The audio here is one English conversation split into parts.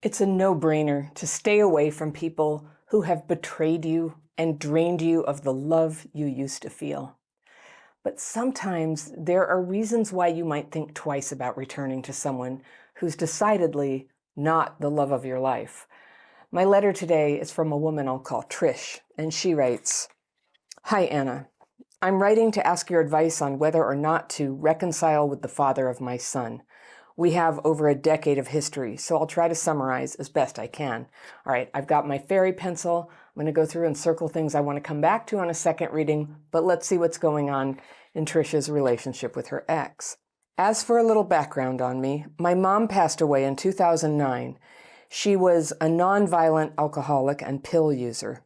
It's a no-brainer to stay away from people who have betrayed you and drained you of the love you used to feel. But sometimes there are reasons why you might think twice about returning to someone who's decidedly not the love of your life. My letter today is from a woman I'll call Trish, and she writes, "Hi, Anna. I'm writing to ask your advice on whether or not to reconcile with the father of my son. We have over a decade of history, so I'll try to summarize as best I can. All right, I've got my fairy pencil. I'm going to go through and circle things I want to come back to on a second reading, but let's see what's going on in Trish's relationship with her ex. As for a little background on me, my mom passed away in 2009. She was a nonviolent alcoholic and pill user.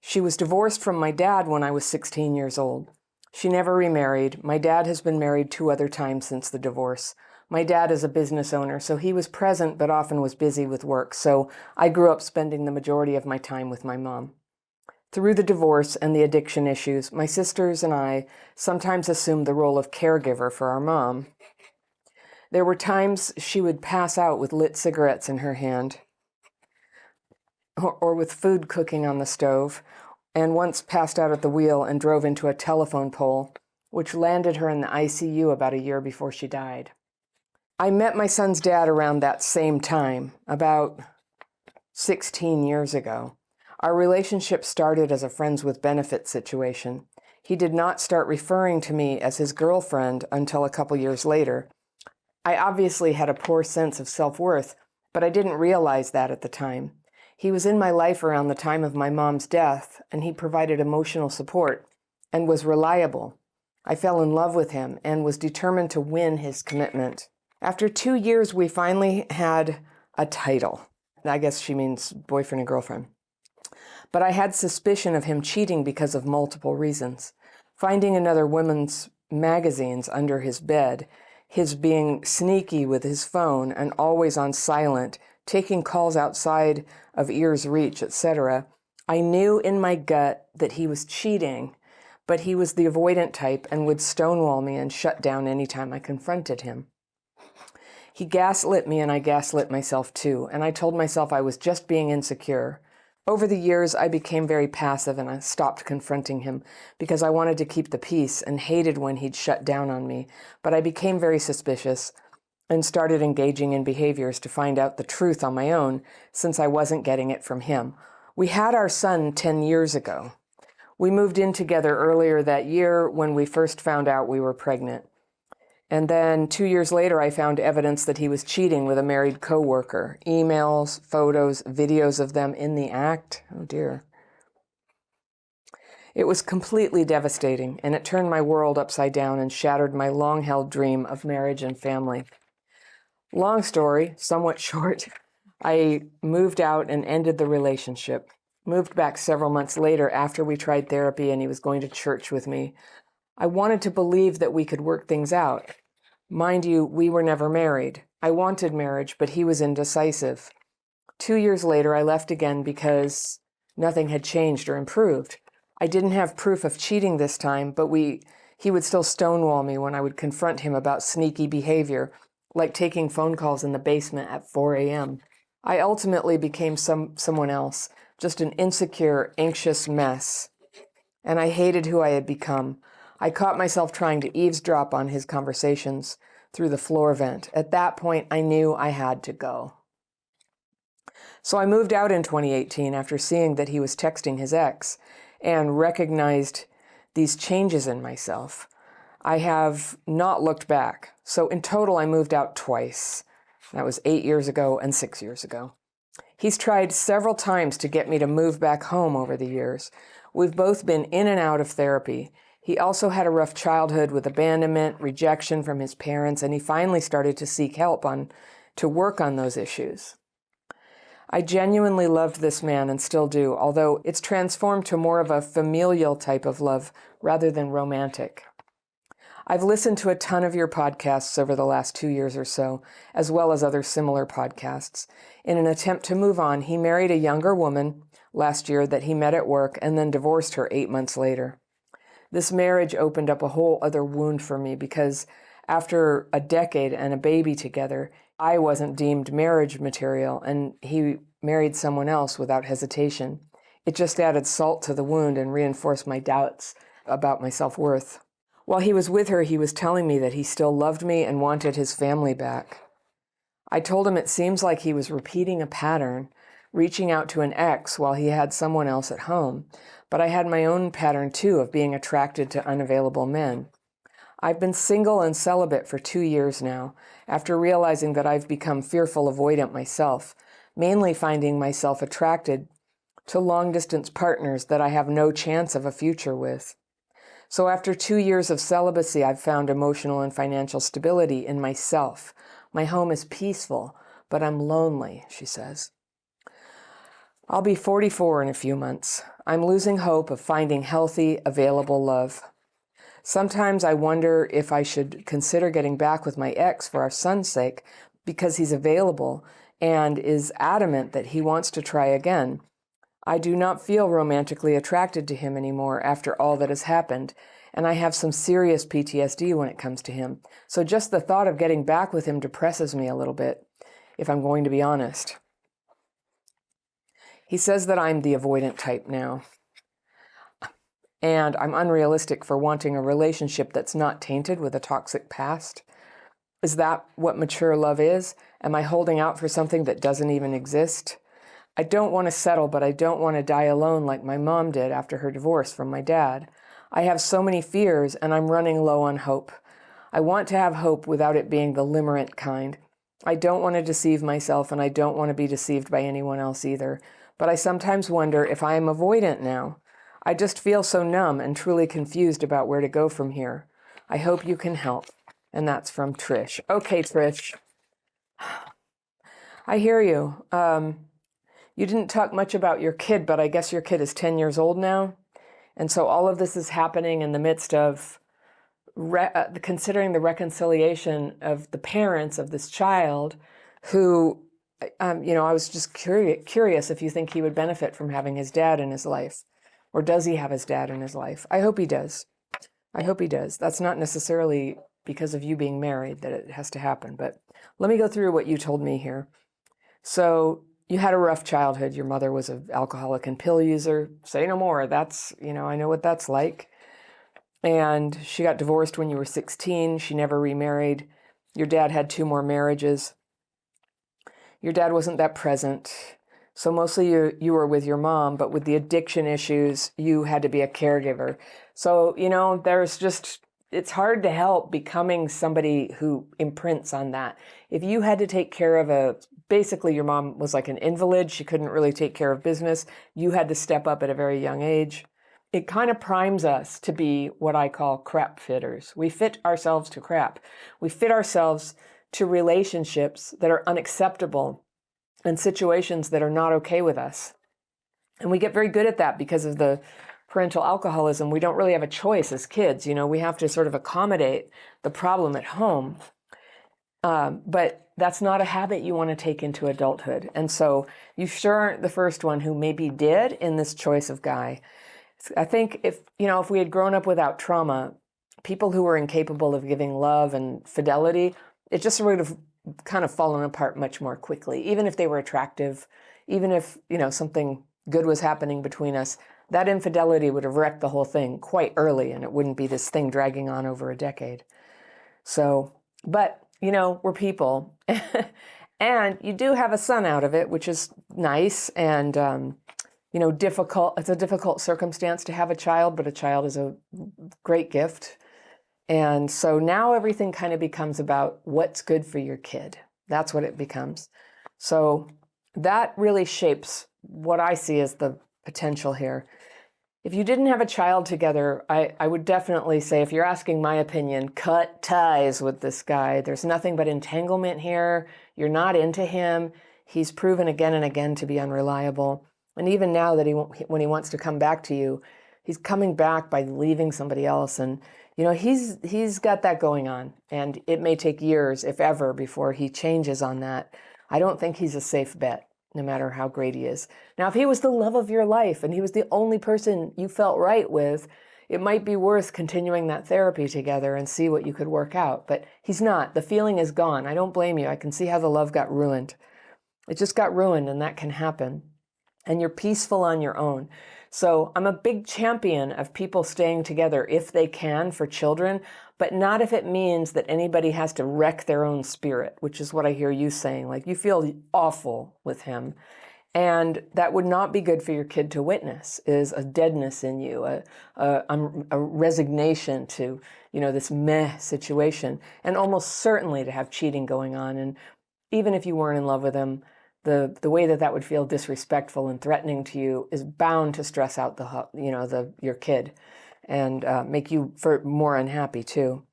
She was divorced from my dad when I was 16 years old. She never remarried. My dad has been married 2 other times since the divorce. My dad is a business owner, so he was present but often was busy with work, so I grew up spending the majority of my time with my mom. Through the divorce and the addiction issues, my sisters and I sometimes assumed the role of caregiver for our mom. There were times she would pass out with lit cigarettes in her hand, or with food cooking on the stove, and once passed out at the wheel and drove into a telephone pole, which landed her in the ICU about a year before she died. I met my son's dad around that same time, about 16 years ago. Our relationship started as a friends with benefits situation. He did not start referring to me as his girlfriend until a couple years later. I obviously had a poor sense of self-worth, but I didn't realize that at the time. He was in my life around the time of my mom's death, and he provided emotional support and was reliable. I fell in love with him and was determined to win his commitment. After 2 years, we finally had a title. I guess she means boyfriend and girlfriend. But I had suspicion of him cheating because of multiple reasons. Finding another woman's magazines under his bed, his being sneaky with his phone and always on silent, taking calls outside of ear's reach, etc. I knew in my gut that he was cheating, but he was the avoidant type and would stonewall me and shut down anytime I confronted him. He gaslit me and I gaslit myself too, and I told myself I was just being insecure. Over the years, I became very passive and I stopped confronting him because I wanted to keep the peace and hated when he'd shut down on me. But I became very suspicious and started engaging in behaviors to find out the truth on my own since I wasn't getting it from him. We had our son 10 years ago. We moved in together earlier that year when we first found out we were pregnant. And then 2 years later, I found evidence that he was cheating with a married coworker. Emails, photos, videos of them in the act. Oh dear. It was completely devastating, and it turned my world upside down and shattered my long-held dream of marriage and family. Long story, somewhat short, I moved out and ended the relationship. Moved back several months later after we tried therapy and he was going to church with me. I wanted to believe that we could work things out. Mind you, we were never married. I wanted marriage, but he was indecisive. 2 years later, I left again because nothing had changed or improved. I didn't have proof of cheating this time, but he would still stonewall me when I would confront him about sneaky behavior, like taking phone calls in the basement at 4 a.m. I ultimately became someone else, just an insecure, anxious mess. And I hated who I had become. I caught myself trying to eavesdrop on his conversations through the floor vent. At that point, I knew I had to go. So I moved out in 2018 after seeing that he was texting his ex and recognized these changes in myself. I have not looked back. So in total, I moved out twice. That was 8 years ago and 6 years ago. He's tried several times to get me to move back home over the years. We've both been in and out of therapy. He also had a rough childhood with abandonment, rejection from his parents, and he finally started to seek help to work on those issues. I genuinely loved this man and still do, although it's transformed to more of a familial type of love rather than romantic. I've listened to a ton of your podcasts over the last 2 years or so, as well as other similar podcasts. In an attempt to move on, he married a younger woman last year that he met at work and then divorced her 8 months later. This marriage opened up a whole other wound for me because after a decade and a baby together, I wasn't deemed marriage material, and he married someone else without hesitation. It just added salt to the wound and reinforced my doubts about my self-worth. While he was with her, he was telling me that he still loved me and wanted his family back. I told him it seems like he was repeating a pattern, reaching out to an ex while he had someone else at home, but I had my own pattern too of being attracted to unavailable men. I've been single and celibate for 2 years now, after realizing that I've become fearful avoidant myself, mainly finding myself attracted to long-distance partners that I have no chance of a future with. So after 2 years of celibacy, I've found emotional and financial stability in myself. My home is peaceful, but I'm lonely, she says. I'll be 44 in a few months. I'm losing hope of finding healthy, available love. Sometimes I wonder if I should consider getting back with my ex for our son's sake, because he's available and is adamant that he wants to try again. I do not feel romantically attracted to him anymore after all that has happened, and I have some serious PTSD when it comes to him. So just the thought of getting back with him depresses me a little bit, if I'm going to be honest. He says that I'm the avoidant type now, and I'm unrealistic for wanting a relationship that's not tainted with a toxic past. Is that what mature love is? Am I holding out for something that doesn't even exist? I don't want to settle, but I don't want to die alone like my mom did after her divorce from my dad. I have so many fears, and I'm running low on hope. I want to have hope without it being the limerent kind. I don't want to deceive myself, and I don't want to be deceived by anyone else either. But I sometimes wonder if I am avoidant now. I just feel so numb and truly confused about where to go from here. I hope you can help. And that's from Trish. Okay, Trish. I hear you. You didn't talk much about your kid, but I guess your kid is 10 years old now. And so all of this is happening in the midst of considering the reconciliation of the parents of this child who, I was just curious if you think he would benefit from having his dad in his life. Or does he have his dad in his life? I hope he does. I hope he does. That's not necessarily because of you being married that it has to happen. But let me go through what you told me here. So you had a rough childhood. Your mother was an alcoholic and pill user. Say no more. That's, I know what that's like. And she got divorced when you were 16. She never remarried. Your dad had 2 more marriages. Your dad wasn't that present. So mostly you were with your mom, but with the addiction issues, you had to be a caregiver. So, it's hard to help becoming somebody who imprints on that. If you had to take care of basically your mom was like an invalid, she couldn't really take care of business, you had to step up at a very young age. It kind of primes us to be what I call crap fitters. We fit ourselves to crap. We fit ourselves to relationships that are unacceptable and situations that are not okay with us. And we get very good at that because of the parental alcoholism. We don't really have a choice as kids. We have to sort of accommodate the problem at home. But that's not a habit you want to take into adulthood. And so you sure aren't the first one who maybe did in this choice of guy. I think if we had grown up without trauma, people who were incapable of giving love and fidelity, it just would have kind of fallen apart much more quickly. Even if they were attractive, even if, something good was happening between us, that infidelity would have wrecked the whole thing quite early, and it wouldn't be this thing dragging on over a decade. So, but, we're people. And you do have a son out of it, which is nice and, difficult. It's a difficult circumstance to have a child, but a child is a great gift. And so now everything kind of becomes about what's good for your kid. That's what it becomes. So that really shapes what I see as the potential here. If you didn't have a child together, I would definitely say, if you're asking my opinion, cut ties with this guy. There's nothing but entanglement here. You're not into him. He's proven again and again to be unreliable. And even now that when he wants to come back to you, he's coming back by leaving somebody else. And he's got that going on, and it may take years, if ever, before he changes on that. I don't think he's a safe bet, no matter how great he is. Now, if he was the love of your life and he was the only person you felt right with, it might be worth continuing that therapy together and see what you could work out. But he's not. The feeling is gone. I don't blame you. I can see how the love got ruined. It just got ruined, and that can happen. And you're peaceful on your own. So I'm a big champion of people staying together if they can for children, but not if it means that anybody has to wreck their own spirit, which is what I hear you saying. Like, you feel awful with him. And that would not be good for your kid to witness, is a deadness in you, a resignation to, this meh situation, and almost certainly to have cheating going on. And even if you weren't in love with him, the way that would feel disrespectful and threatening to you is bound to stress out your kid and make you more unhappy too.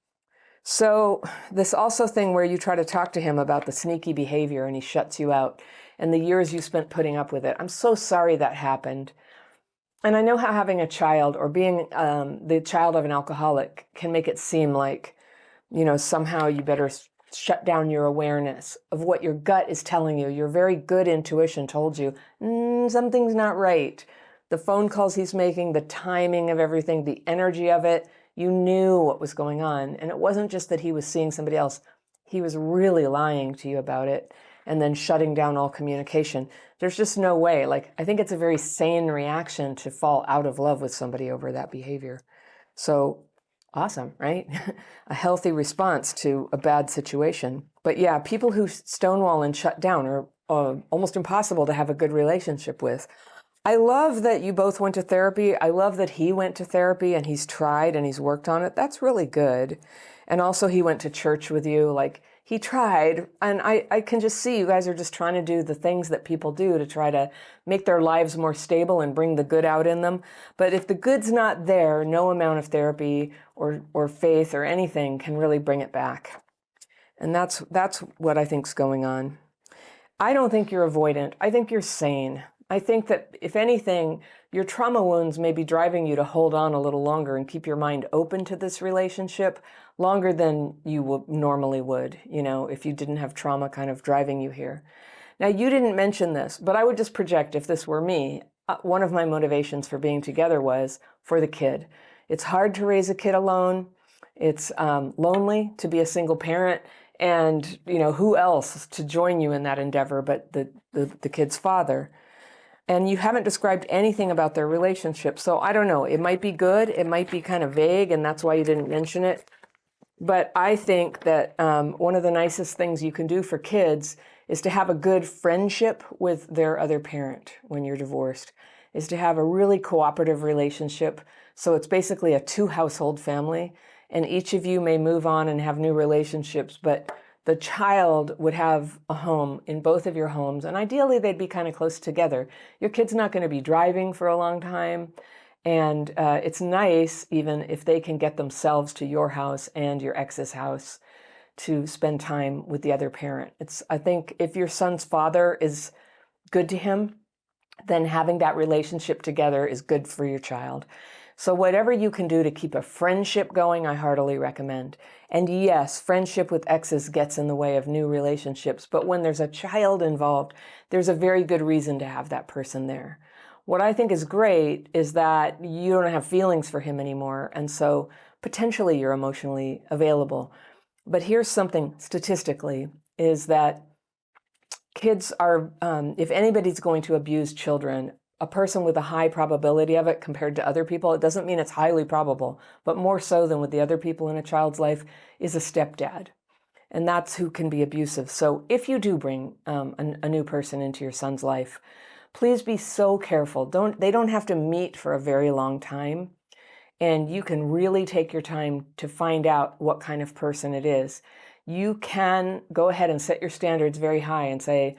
So this also thing where you try to talk to him about the sneaky behavior and he shuts you out and the years you spent putting up with it. I'm so sorry that happened. And I know how having a child or being the child of an alcoholic can make it seem like, somehow you better shut down your awareness of what your gut is telling you. Your very good intuition told you, something's not right. The phone calls he's making, the timing of everything, the energy of it, you knew what was going on. And it wasn't just that he was seeing somebody else. He was really lying to you about it and then shutting down all communication. There's just no way. I think it's a very sane reaction to fall out of love with somebody over that behavior. So awesome, right? A healthy response to a bad situation. But yeah, people who stonewall and shut down are almost impossible to have a good relationship with. I love that you both went to therapy. I love that he went to therapy and he's tried and he's worked on it. That's really good. And also he went to church with you. He tried. And I can just see you guys are just trying to do the things that people do to try to make their lives more stable and bring the good out in them. But if the good's not there, no amount of therapy or faith or anything can really bring it back. And that's what I think's going on. I don't think you're avoidant. I think you're sane. I think that, if anything, your trauma wounds may be driving you to hold on a little longer and keep your mind open to this relationship longer than you normally would, if you didn't have trauma kind of driving you here. Now, you didn't mention this, but I would just project, if this were me, one of my motivations for being together was for the kid. It's hard to raise a kid alone. It's lonely to be a single parent. And, who else to join you in that endeavor but the kid's father? And you haven't described anything about their relationship. So I don't know. It might be good. It might be kind of vague, and that's why you didn't mention it. But I think that one of the nicest things you can do for kids is to have a good friendship with their other parent when you're divorced, is to have a really cooperative relationship. So it's basically a 2-household family, and each of you may move on and have new relationships, but the child would have a home in both of your homes, and ideally they'd be kind of close together. Your kid's not going to be driving for a long time, and it's nice even if they can get themselves to your house and your ex's house to spend time with the other parent. I think if your son's father is good to him, then having that relationship together is good for your child. So whatever you can do to keep a friendship going, I heartily recommend. And yes, friendship with exes gets in the way of new relationships, but when there's a child involved, there's a very good reason to have that person there. What I think is great is that you don't have feelings for him anymore, and so potentially you're emotionally available. But here's something statistically, is that kids are, if anybody's going to abuse children, a person with a high probability of it compared to other people, it doesn't mean it's highly probable, but more so than with the other people in a child's life, is a stepdad. And that's who can be abusive. So if you do bring a new person into your son's life, please be so careful. They don't have to meet for a very long time. And you can really take your time to find out what kind of person it is. You can go ahead and set your standards very high and say,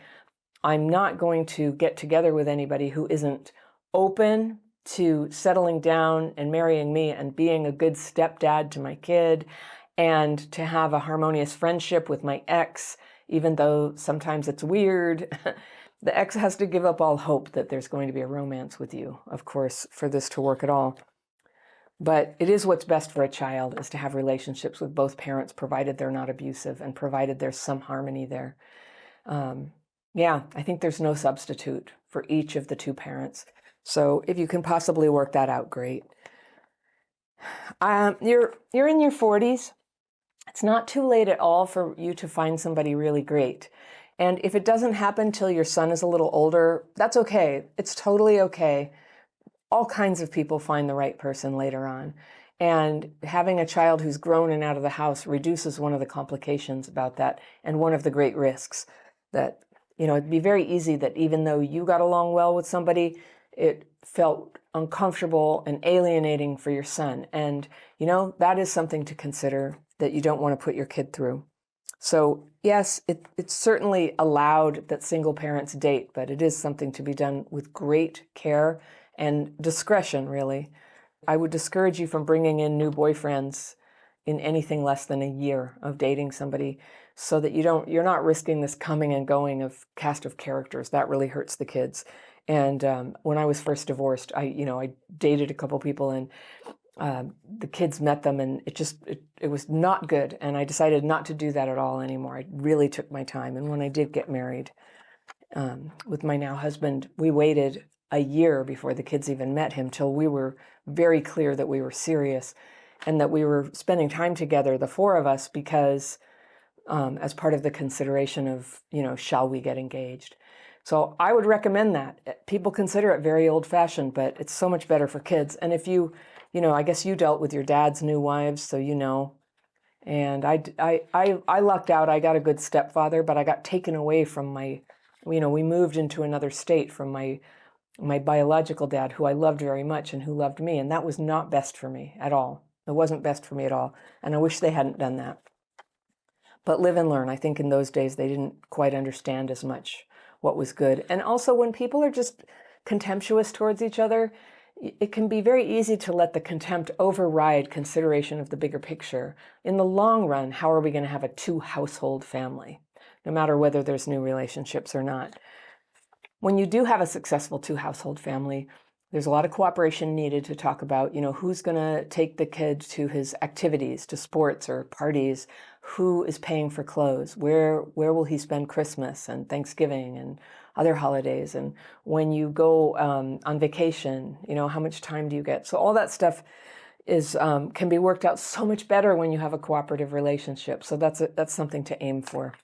I'm not going to get together with anybody who isn't open to settling down and marrying me and being a good stepdad to my kid and to have a harmonious friendship with my ex, even though sometimes it's weird. The ex has to give up all hope that there's going to be a romance with you, of course, for this to work at all. But it is what's best for a child, is to have relationships with both parents, provided they're not abusive and provided there's some harmony there. Yeah, I think there's no substitute for each of the two parents. So if you can possibly work that out, great. You're in your 40s. It's not too late at all for you to find somebody really great. And if it doesn't happen till your son is a little older, that's okay. It's totally okay. All kinds of people find the right person later on. And having a child who's grown and out of the house reduces one of the complications about that and one of the great risks that, it'd be very easy that even though you got along well with somebody, it felt uncomfortable and alienating for your son. And, that is something to consider that you don't want to put your kid through. So yes, it's certainly allowed that single parents date, but it is something to be done with great care and discretion, really. I would discourage you from bringing in new boyfriends in anything less than a year of dating somebody, so that you're not risking this coming and going of cast of characters. That really hurts the kids. And when I was first divorced, I dated a couple people, and the kids met them, and it was not good. And I decided not to do that at all anymore. I really took my time. And when I did get married with my now husband, we waited a year before the kids even met him, till we were very clear that we were serious and that we were spending time together, the four of us, because as part of the consideration of, shall we get engaged? So I would recommend that. People consider it very old-fashioned, but it's so much better for kids. And if I guess you dealt with your dad's new wives, so And I lucked out. I got a good stepfather, but I got taken away from we moved into another state from my biological dad, who I loved very much and who loved me. And that was not best for me at all. It wasn't best for me at all. And I wish they hadn't done that. But live and learn. I think in those days, they didn't quite understand as much what was good. And also, when people are just contemptuous towards each other, it can be very easy to let the contempt override consideration of the bigger picture. In the long run, how are we going to have a two-household family, no matter whether there's new relationships or not? When you do have a successful two-household family, there's a lot of cooperation needed to talk about, who's going to take the kid to his activities, to sports or parties, who is paying for clothes, where will he spend Christmas and Thanksgiving and other holidays, and when you go on vacation, how much time do you get? So all that stuff is can be worked out so much better when you have a cooperative relationship. So that's something to aim for,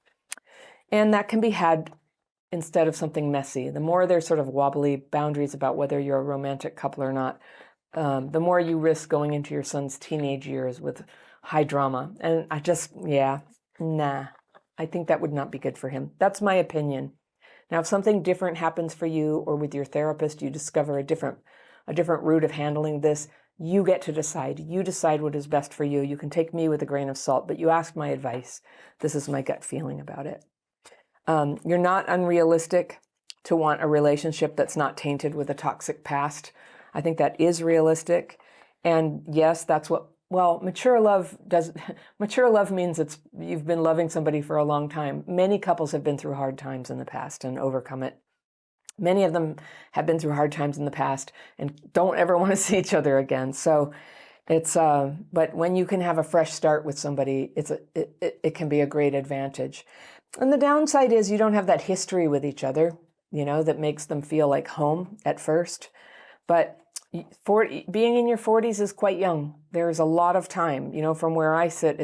and that can be had instead of something messy. The more there's sort of wobbly boundaries about whether you're a romantic couple or not, the more you risk going into your son's teenage years with high drama. And I think that would not be good for him. That's my opinion. Now, if something different happens for you, or with your therapist, you discover a different route of handling this, you get to decide. You decide what is best for you. You can take me with a grain of salt, but you ask my advice. This is my gut feeling about it. You're not unrealistic to want a relationship that's not tainted with a toxic past. I think that is realistic. And yes, that's what, mature love does. Mature love means you've been loving somebody for a long time. Many couples have been through hard times in the past and overcome it. Many of them have been through hard times in the past and don't ever want to see each other again. So it's, but when you can have a fresh start with somebody, it can be a great advantage. And the downside is you don't have that history with each other, that makes them feel like home at first. But being in your 40s is quite young. There's a lot of time, from where I sit,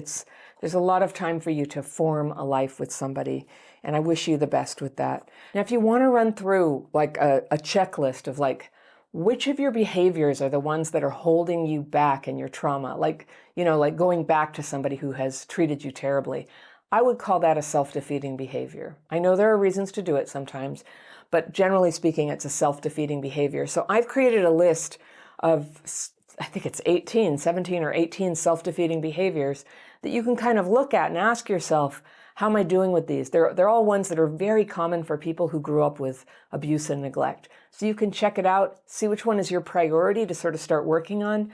there's a lot of time for you to form a life with somebody. And I wish you the best with that. Now, if you want to run through like a checklist of which of your behaviors are the ones that are holding you back in your trauma, like going back to somebody who has treated you terribly, I would call that a self-defeating behavior. I know there are reasons to do it sometimes, but generally speaking, it's a self-defeating behavior. So I've created a list of, I think it's 17 or 18 self-defeating behaviors that you can kind of look at and ask yourself, how am I doing with these? They're all ones that are very common for people who grew up with abuse and neglect. So you can check it out, see which one is your priority to sort of start working on,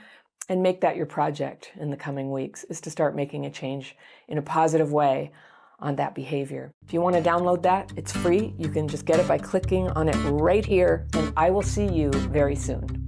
and make that your project in the coming weeks, is to start making a change in a positive way on that behavior. If you want to download that, it's free. You can just get it by clicking on it right here, and I will see you very soon.